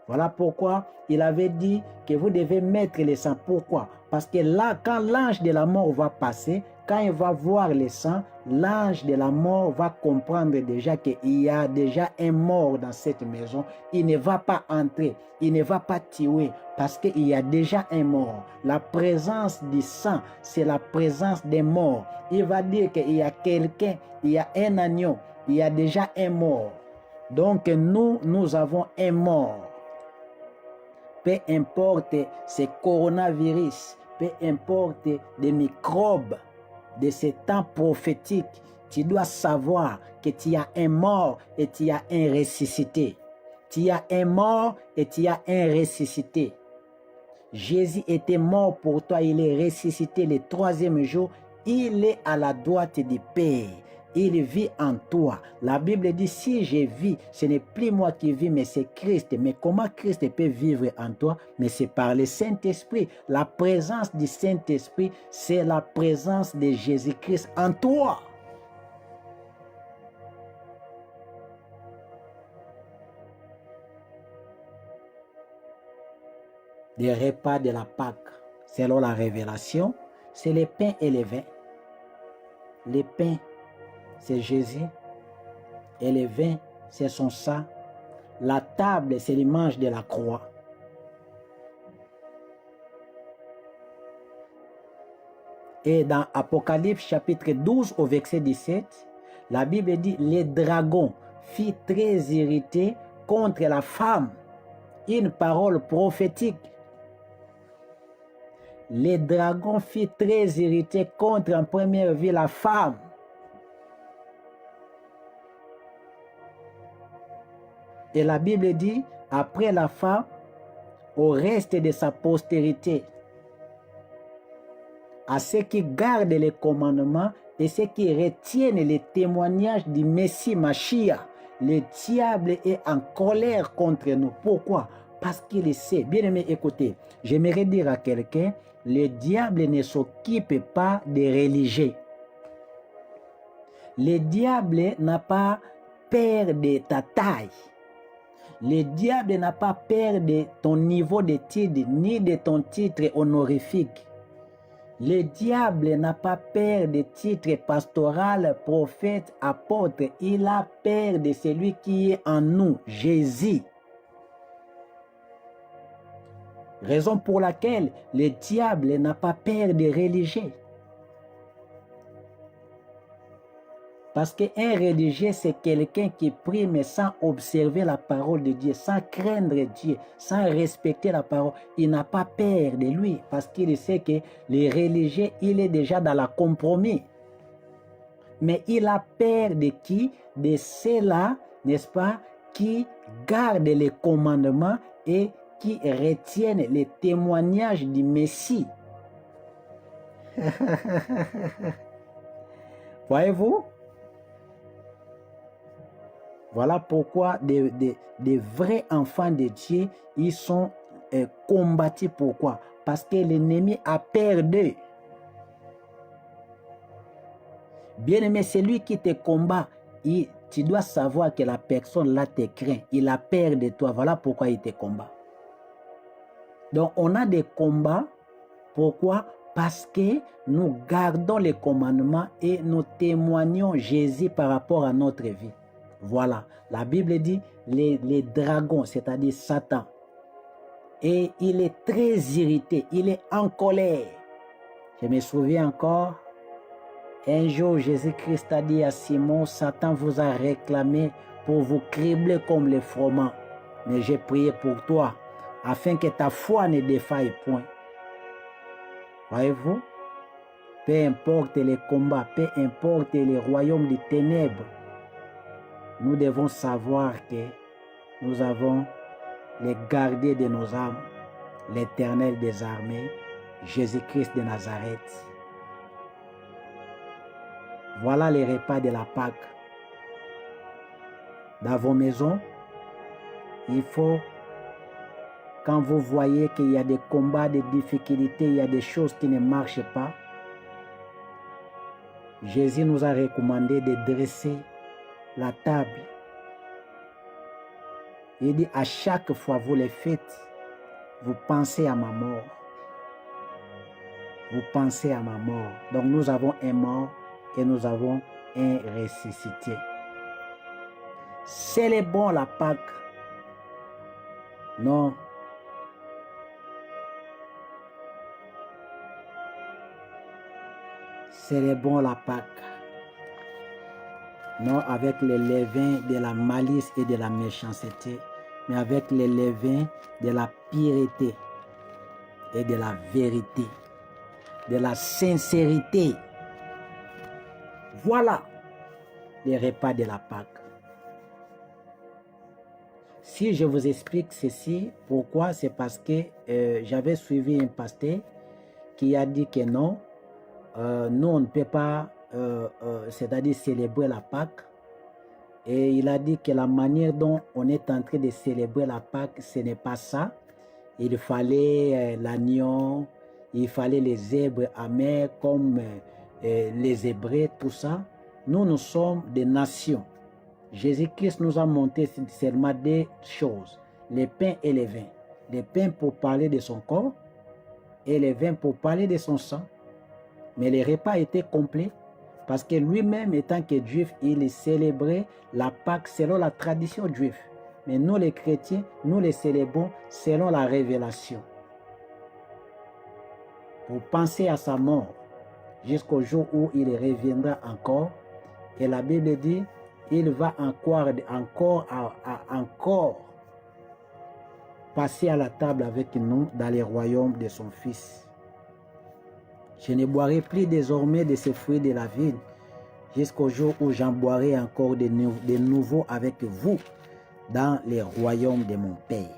Voilà pourquoi il avait dit que vous devez mettre le sang. Pourquoi? Parce que là, quand l'ange de la mort va passer, quand il va voir le sang, l'ange de la mort va comprendre déjà qu'il y a déjà un mort dans cette maison. Il ne va pas entrer, il ne va pas tuer parce qu'il y a déjà un mort. La présence du sang, c'est la présence des morts. Il va dire qu'il y a quelqu'un, il y a un agneau, il y a déjà un mort. Donc nous avons un mort. Peu importe ce coronavirus, peu importe les microbes de ce temps prophétique, tu dois savoir que tu as un mort et tu as un ressuscité. Tu as un mort et tu as un ressuscité. Jésus était mort pour toi, il est ressuscité le 3e jour, il est à la droite du Père. Il vit en toi. La Bible dit, si je vis, ce n'est plus moi qui vis, mais c'est Christ. Mais comment Christ peut vivre en toi? Mais c'est par le Saint-Esprit. La présence du Saint-Esprit, c'est la présence de Jésus-Christ en toi. des repas de la Pâque, selon la révélation, c'est les pains et les vins. Les pains, c'est Jésus, et les vins, c'est son sang. La table, c'est l'image de la croix. Et dans Apocalypse chapitre 12 au verset 17, la Bible dit, les dragons furent très irrités contre la femme. Une parole prophétique. Les dragons furent très irrités contre en première vie la femme. Et la Bible dit, après la femme, au reste de sa postérité, à ceux qui gardent les commandements et ceux qui retiennent les témoignages du Messie Mashiach, le diable est en colère contre nous. Pourquoi? Parce qu'il sait. Bien aimé, écoutez, j'aimerais dire à quelqu'un, le diable ne s'occupe pas des religieux. Le diable n'a pas peur de ta taille. Le diable n'a pas peur de ton niveau d'études ni de ton titre honorifique. Le diable n'a pas peur de titre pastoral, prophète, apôtre. Il a peur de celui qui est en nous, Jésus. Raison pour laquelle le diable n'a pas peur des religieux. Parce qu'un religieux, c'est quelqu'un qui prie mais sans observer la parole de Dieu, sans craindre Dieu, sans respecter la parole. Il n'a pas peur de lui parce qu'il sait que le religieux, il est déjà dans la compromis. Mais il a peur de qui? De ceux-là, n'est-ce pas, qui gardent les commandements et qui retiennent les témoignages du Messie. Voyez-vous? Voilà pourquoi des vrais enfants de Dieu, ils sont combattus. Pourquoi? Parce que l'ennemi a peur d'eux. Bien-aimé, celui qui te combat, tu dois savoir que la personne là te craint. Il a peur de toi. Voilà pourquoi il te combat. Donc, on a des combats. Pourquoi? Parce que nous gardons les commandements et nous témoignons Jésus par rapport à notre vie. Voilà, la Bible dit les dragons, c'est-à-dire Satan. Et il est très irrité, il est en colère. Je me souviens encore, un jour Jésus-Christ a dit à Simon, Satan vous a réclamé pour vous cribler comme les froment. Mais j'ai prié pour toi, afin que ta foi ne défaille point. Voyez-vous? Peu importe les combats, peu importe les royaumes des ténèbres, nous devons savoir que nous avons les gardiens de nos âmes, l'Éternel des armées, Jésus-Christ de Nazareth. Voilà les repas de la Pâque. Dans vos maisons, il faut, quand vous voyez qu'il y a des combats, des difficultés, il y a des choses qui ne marchent pas, Jésus nous a recommandé de dresser la table. Il dit, à chaque fois vous les faites, vous pensez à ma mort. Vous pensez à ma mort. Donc nous avons un mort et nous avons un ressuscité. Célébrons la Pâque. Non. Célébrons la Pâque. Non avec les levains de la malice et de la méchanceté, mais avec les levains de la pureté et de la vérité, de la sincérité. Voilà les repas de la Pâque. Si je vous explique ceci, pourquoi? C'est parce que j'avais suivi un pasteur qui a dit que non, nous on ne peut pas, c'est-à-dire célébrer la Pâque. Et il a dit que la manière dont on est en train de célébrer la Pâque, ce n'est pas ça. Il fallait l'agneau, il fallait les zèbres amers comme les Hébreux, tout ça. Nous sommes des nations. Jésus-Christ nous a montré seulement deux choses, les pains et les vins. le pain pour parler de son corps et le vin pour parler de son sang. Mais le repas était complet parce que lui-même, étant que juif, il célébrait la Pâque selon la tradition juive. Mais nous, les chrétiens, nous les célébrons selon la révélation. Pour penser à sa mort jusqu'au jour où il reviendra encore. Et la Bible dit, il va encore passer à la table avec nous dans les royaumes de son Fils. Je ne boirai plus désormais de ces fruits de la vigne jusqu'au jour où j'en boirai encore de nouveau avec vous dans les royaumes de mon Père.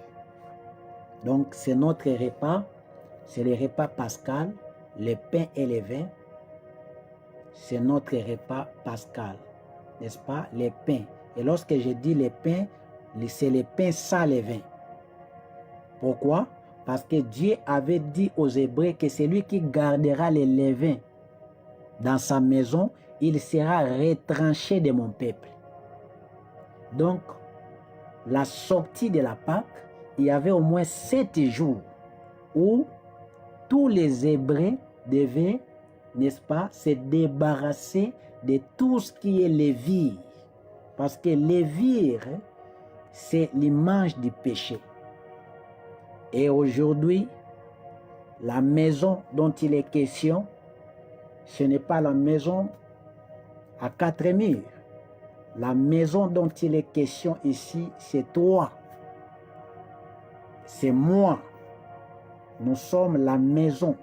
Donc c'est notre repas, c'est le repas pascal, le pain et le vin. C'est notre repas pascal, n'est-ce pas? Les pains. Et lorsque je dis les pains, c'est les pains sans levain. Pourquoi? Parce que Dieu avait dit aux Hébreux que celui qui gardera les levains dans sa maison, il sera retranché de mon peuple. Donc, la sortie de la Pâque, il y avait au moins 7 jours où tous les Hébreux devaient, n'est-ce pas, se débarrasser de tout ce qui est lévire. Parce que lévire, c'est l'image du péché. Et aujourd'hui, la maison dont il est question, ce n'est pas la maison à 4 murs. La maison dont il est question ici, c'est toi. C'est moi. Nous sommes la maison.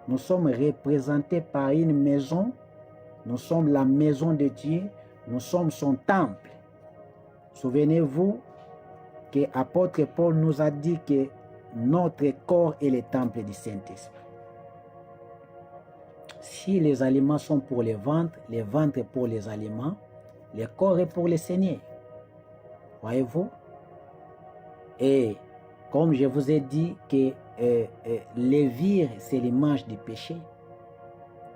Nous sommes représentés par une maison. Nous sommes la maison de Dieu. Nous sommes son temple. Souvenez-vous que l'apôtre Paul nous a dit que notre corps est le temple du Saint-Esprit. Si les aliments sont pour les ventres pour les aliments, le corps est pour le Seigneur. Voyez-vous? Et comme je vous ai dit que lévir, c'est l'image du péché.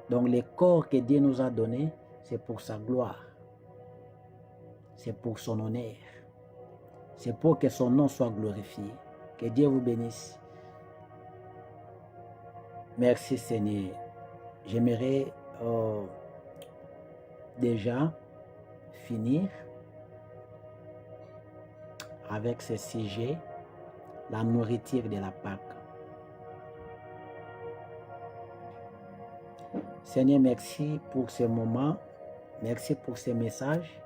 Donc le corps que Dieu nous a donné, c'est pour sa gloire. C'est pour son honneur. C'est pour que son nom soit glorifié. Que Dieu vous bénisse. Merci Seigneur. J'aimerais déjà finir avec ce sujet, la nourriture de la Pâque. Seigneur, merci pour ce moment. Merci pour ce message.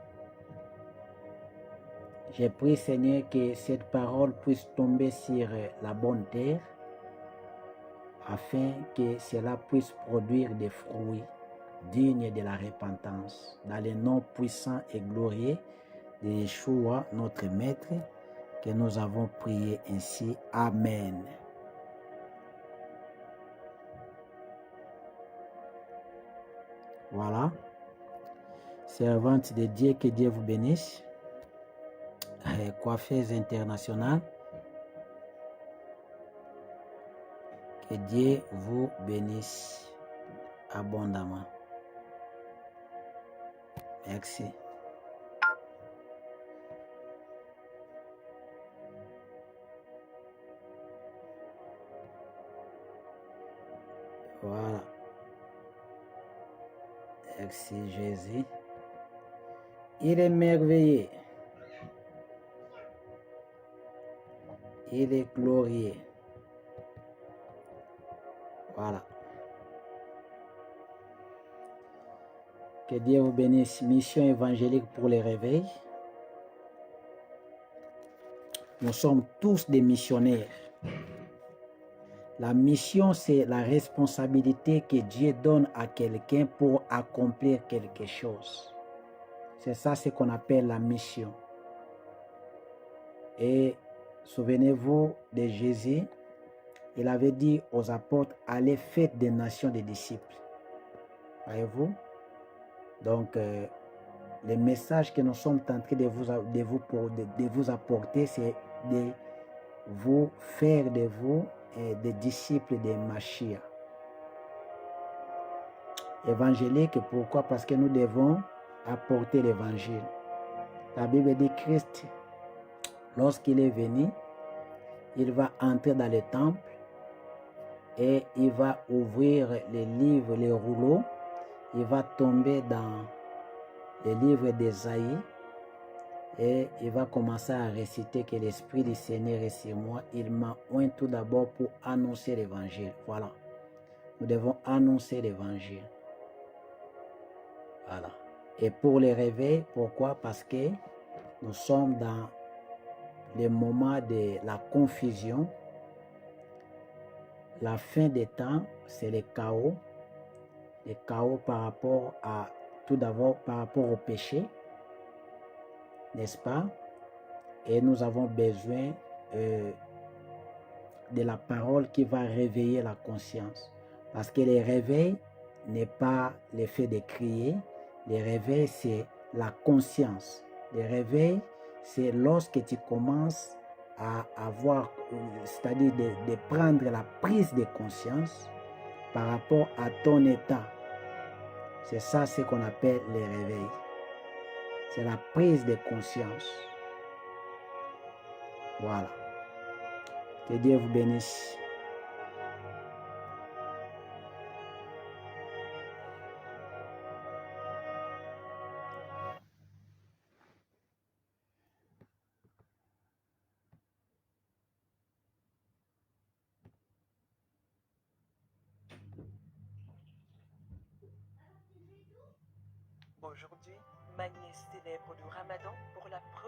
Je prie, Seigneur, que cette parole puisse tomber sur la bonne terre afin que cela puisse produire des fruits dignes de la repentance. Dans le nom puissant et glorieux de Yeshua, notre Maître, que nous avons prié ainsi. Amen. Voilà. Servante de Dieu, que Dieu vous bénisse. Coiffeuse internationale, que Dieu vous bénisse abondamment. Merci. Voilà. Merci Jésus. Il est merveilleux. Il est glorieux. Voilà. Que Dieu vous bénisse. Mission évangélique pour les réveils. Nous sommes tous des missionnaires. La mission, c'est la responsabilité que Dieu donne à quelqu'un pour accomplir quelque chose. C'est ça ce qu'on appelle la mission. Et souvenez-vous de Jésus, il avait dit aux apôtres, allez faire des nations des disciples. Voyez-vous? Donc, le message que nous sommes en train de vous apporter, c'est de vous faire de vous des disciples de Mashiach. Évangélique, pourquoi? Parce que nous devons apporter l'évangile. La Bible dit Christ, lorsqu'il est venu, il va entrer dans le temple et il va ouvrir les livres, les rouleaux. Il va tomber dans les livres d'Ésaïe et il va commencer à réciter que l'Esprit du Seigneur est sur moi. Il m'a oint tout d'abord pour annoncer l'Évangile. Voilà. Nous devons annoncer l'Évangile. Voilà. Et pour les réveils, pourquoi? Parce que nous sommes dans le moment de la confusion. La fin des temps, c'est le chaos. Le chaos par rapport à, tout d'abord par rapport au péché, n'est-ce pas? Et nous avons besoin de la parole qui va réveiller la conscience. Parce que le réveil n'est pas le fait de crier. Le réveil, c'est la conscience. Le réveil, c'est lorsque tu commences à avoir, c'est-à-dire de prendre la prise de conscience par rapport à ton état. C'est ça ce qu'on appelle le réveil. C'est la prise de conscience. Voilà. Que Dieu vous bénisse. Aujourd'hui, ma nièce célèbre le Ramadan pour la première